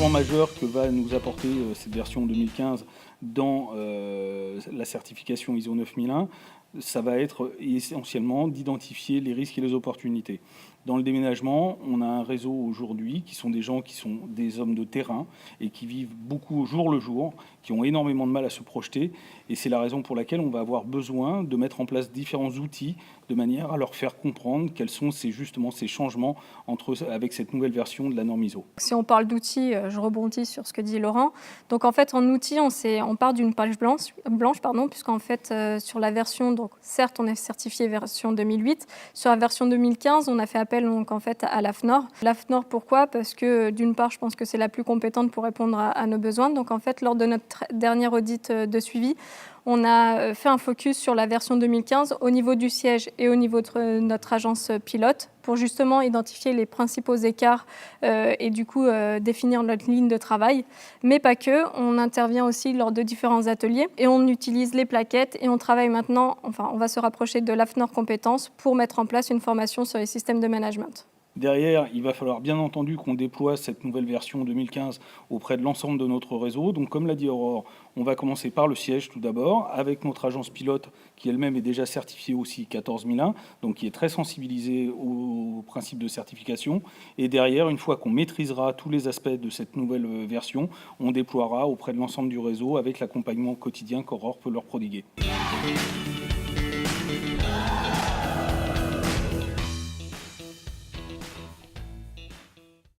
changement majeur que va nous apporter cette version 2015 dans la certification ISO 9001, ça va être essentiellement d'identifier les risques et les opportunités. Dans le déménagement, on a un réseau aujourd'hui qui sont des gens qui sont des hommes de terrain et qui vivent beaucoup au jour le jour, qui ont énormément de mal à se projeter. Et c'est la raison pour laquelle on va avoir besoin de mettre en place différents outils de manière à leur faire comprendre quels sont justement ces changements avec cette nouvelle version de la norme ISO. Si on parle d'outils, je rebondis sur ce que dit Laurent. Donc en fait, en outils, on part d'une page blanche puisqu'en fait, sur la version, donc certes, on est certifié version 2008. Sur la version 2015, on a fait appel donc en fait à l'AFNOR. L'AFNOR, pourquoi? Parce que d'une part, je pense que c'est la plus compétente pour répondre à nos besoins. Donc en fait, lors de notre dernier audit de suivi, on a fait un focus sur la version 2015 au niveau du siège et au niveau de notre agence pilote pour justement identifier les principaux écarts et du coup définir notre ligne de travail. Mais pas que, on intervient aussi lors de différents ateliers et on utilise les plaquettes et on travaille maintenant, enfin on va se rapprocher de l'AFNOR Compétences pour mettre en place une formation sur les systèmes de management. Derrière, il va falloir bien entendu qu'on déploie cette nouvelle version 2015 auprès de l'ensemble de notre réseau. Donc comme l'a dit Aurore, on va commencer par le siège tout d'abord, avec notre agence pilote qui elle-même est déjà certifiée aussi 14001, donc qui est très sensibilisée aux principes de certification. Et derrière, une fois qu'on maîtrisera tous les aspects de cette nouvelle version, on déploiera auprès de l'ensemble du réseau avec l'accompagnement quotidien qu'Aurore peut leur prodiguer.